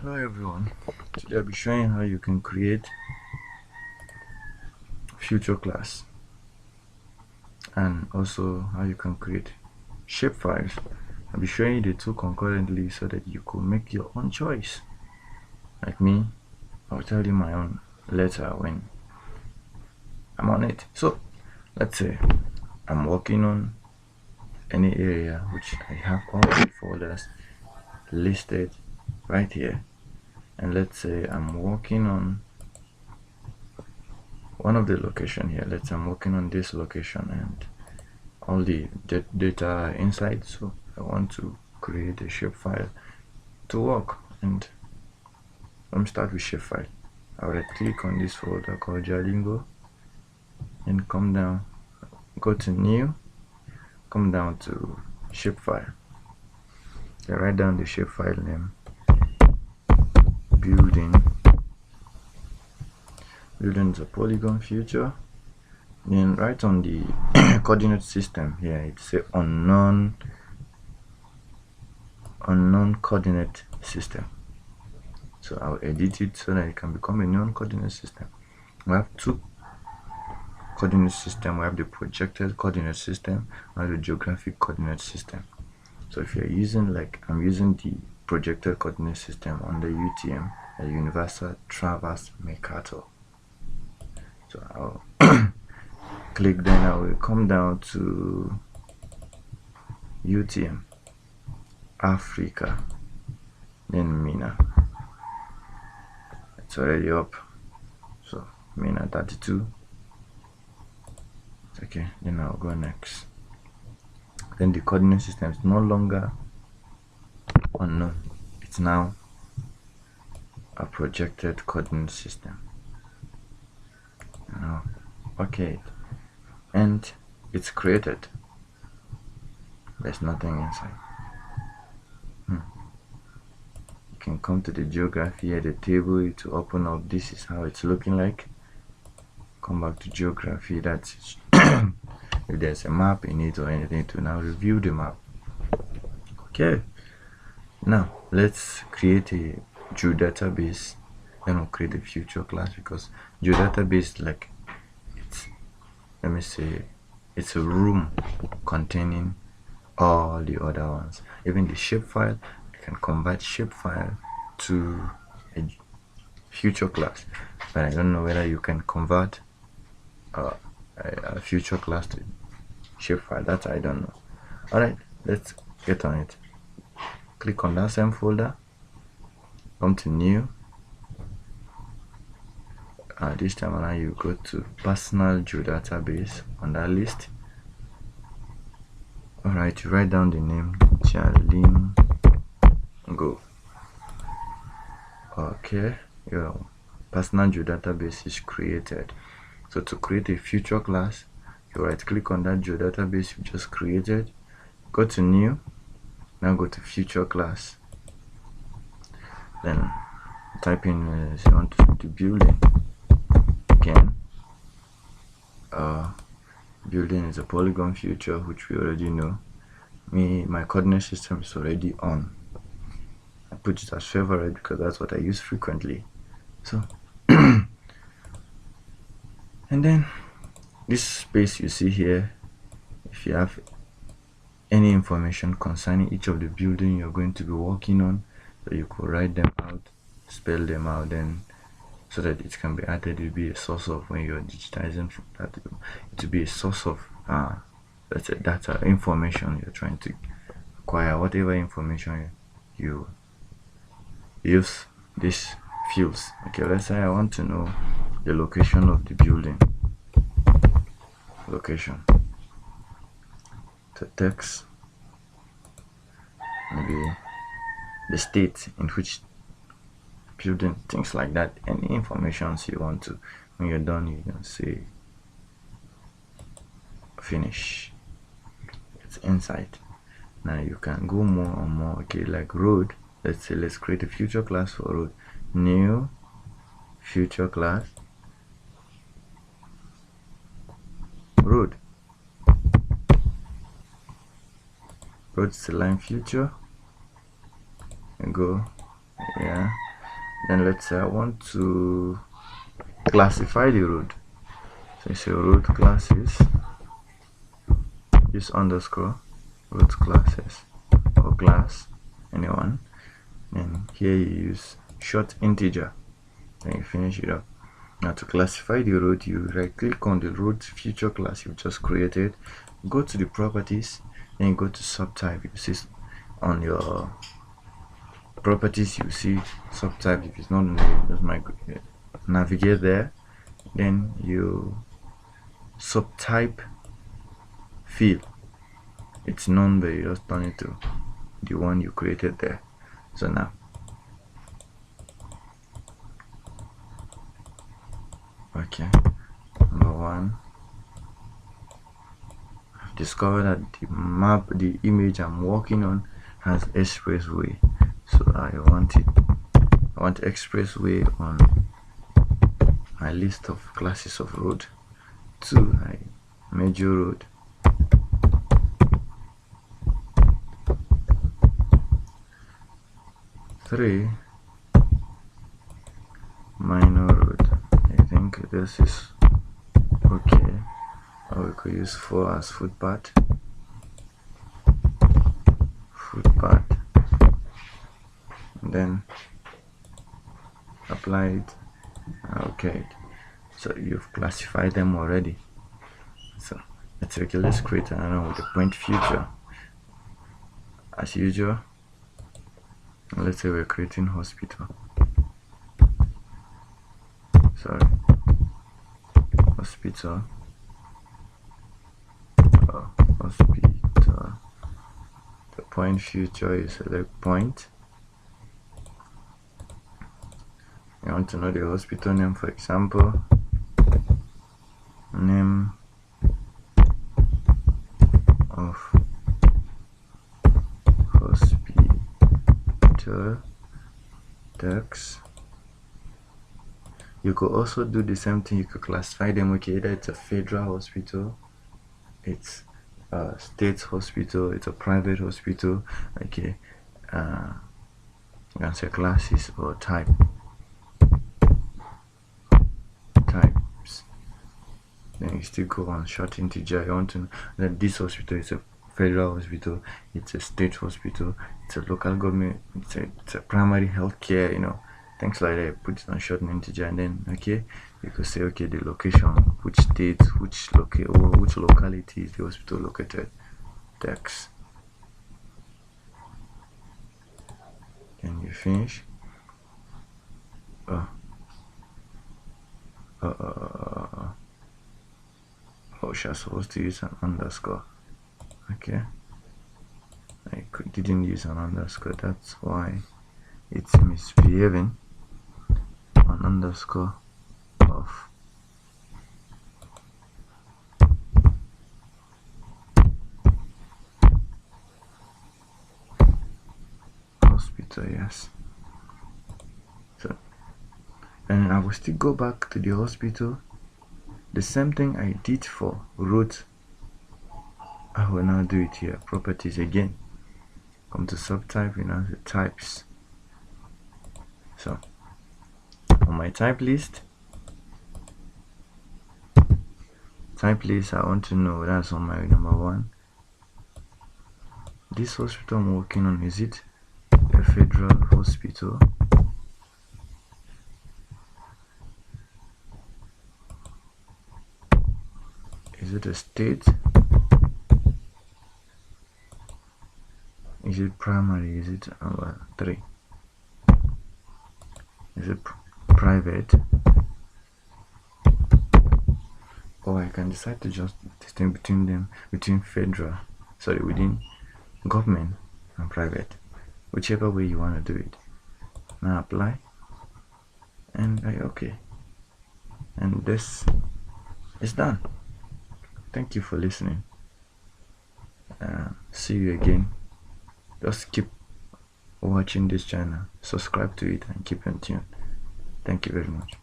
Hello everyone, today I'll be showing how you can create future class and also how you can create shapefiles. I'll be showing you the two concurrently so that you could make your own choice. Like me, I'll tell you my own later when I'm on it. So let's say I'm working on any area which I have all the folders listed right here, and let's say I'm working on one of the location here. Let's say I'm working on this location and all the data are inside, so I want to create a shapefile to work. And let me start with shapefile. I'll right click on this folder called Jalingo and come down, go to new, come down to shapefile. I write down the shapefile name, building is a polygon feature. Then right on the coordinate system here, it's a unknown coordinate system. So I'll edit it so that it can become a known coordinate system. We have two coordinate system. We have the projected coordinate system and the geographic coordinate system. So if you're using, like I'm using the projected coordinate system on the UTM, a universal traverse Mercator. So I'll click, then I will come down to UTM, Africa, then MENA. It's already up. So MENA 32. Okay, then I'll go next. Then the coordinate system is no longer unknown. It's now a projected coordinate system. Now, okay, and it's created. There's nothing inside. You can come to the geography here, the table to open up. This is how it's looking like. Come back to geography. That's if there's a map in it or anything, to now review the map. Okay, now let's create a geodatabase. Then we'll create a future class, because geodatabase, like, it's, let me say, it's a room containing all the other ones. Even the shapefile, I can convert shapefile to a future class, but I don't know whether you can convert a future class to shapefile. That I don't know. Alright, let's get on it. Click on that same folder, come to new. This time around you go to personal geodatabase on that list. Alright, you write down the name Jalingo. Okay, your personal geodatabase is created. So to create a future class, you right click on that geodatabase you just created, go to new, now go to future class, then type in you want to do building. Again, building is a polygon feature, which we already know. My coordinate system is already on. I put it as favorite because that's what I use frequently. So and then this space you see here, if you have any information concerning each of the building you're going to be working on, so you could write them out, spell them out, then so that it can be added. It will be a source of, when you're digitizing that, it will be a source of let's say data information you're trying to acquire. Whatever information you use these fields. Okay, let's say I want to know the location of the building. Location, the text, maybe the state in which building, things like that. Any information you want to, when you're done you can say finish. It's inside. Now you can go more and more. Okay, like road, let's say let's create a future class for road. New future class, road is a line feature, and go, yeah, Then let's say I want to classify the road. So it's a road classes, use underscore road classes or class, anyone. And here you use short integer. Then you finish it up. Now to classify the road, you right click on the road feature class you've just created, go to the properties, then go to subtype. You see on your properties, you see subtype. If it's not in there, just navigate there, then you subtype field. It's none, but you just turn it to the one you created there. So now okay, number one, I've discovered that the image I'm working on has expressway, so I want expressway on my list of classes of road. 2, major road. 3, minor road. I think this is okay, or we could use 4 as footpath, and then apply it. Okay, so you've classified them already. So let's create another one with the point future as usual. Let's say we're creating hospital. Hospital. The point future is select point. You want to know the hospital name, for example, name of hospital text. You could also do the same thing. You could classify them. Okay, either it's a federal hospital, it's a state hospital, it's a private hospital. Okay, you can say classes or types. Then you still go on short integer. You want to know that this hospital is a federal hospital, it's a state hospital, it's a local government, it's a primary health care, things like that. Put it on short integer, and then okay, you could say okay, the location, which state, which locality is the hospital located, text. Then you finish. I'm supposed to use an underscore. Okay, I didn't use an underscore, that's why it's misbehaving. An underscore of hospital, yes. So, and I will still go back to the hospital. The same thing I did for road, I will now do it here. Properties again. Come to subtype, the types. So on my type list, I want to know, that's on my number 1. This hospital I'm working on, is it a federal hospital? Is it a state? Is it primary? Is it number 3? Is it private? Or I can decide to just distinguish between within government and private, whichever way you want to do it. Now apply, and okay, and this is done. Thank you for listening. See you again. Just keep watching this channel, subscribe to it, and keep in tune. Thank you very much.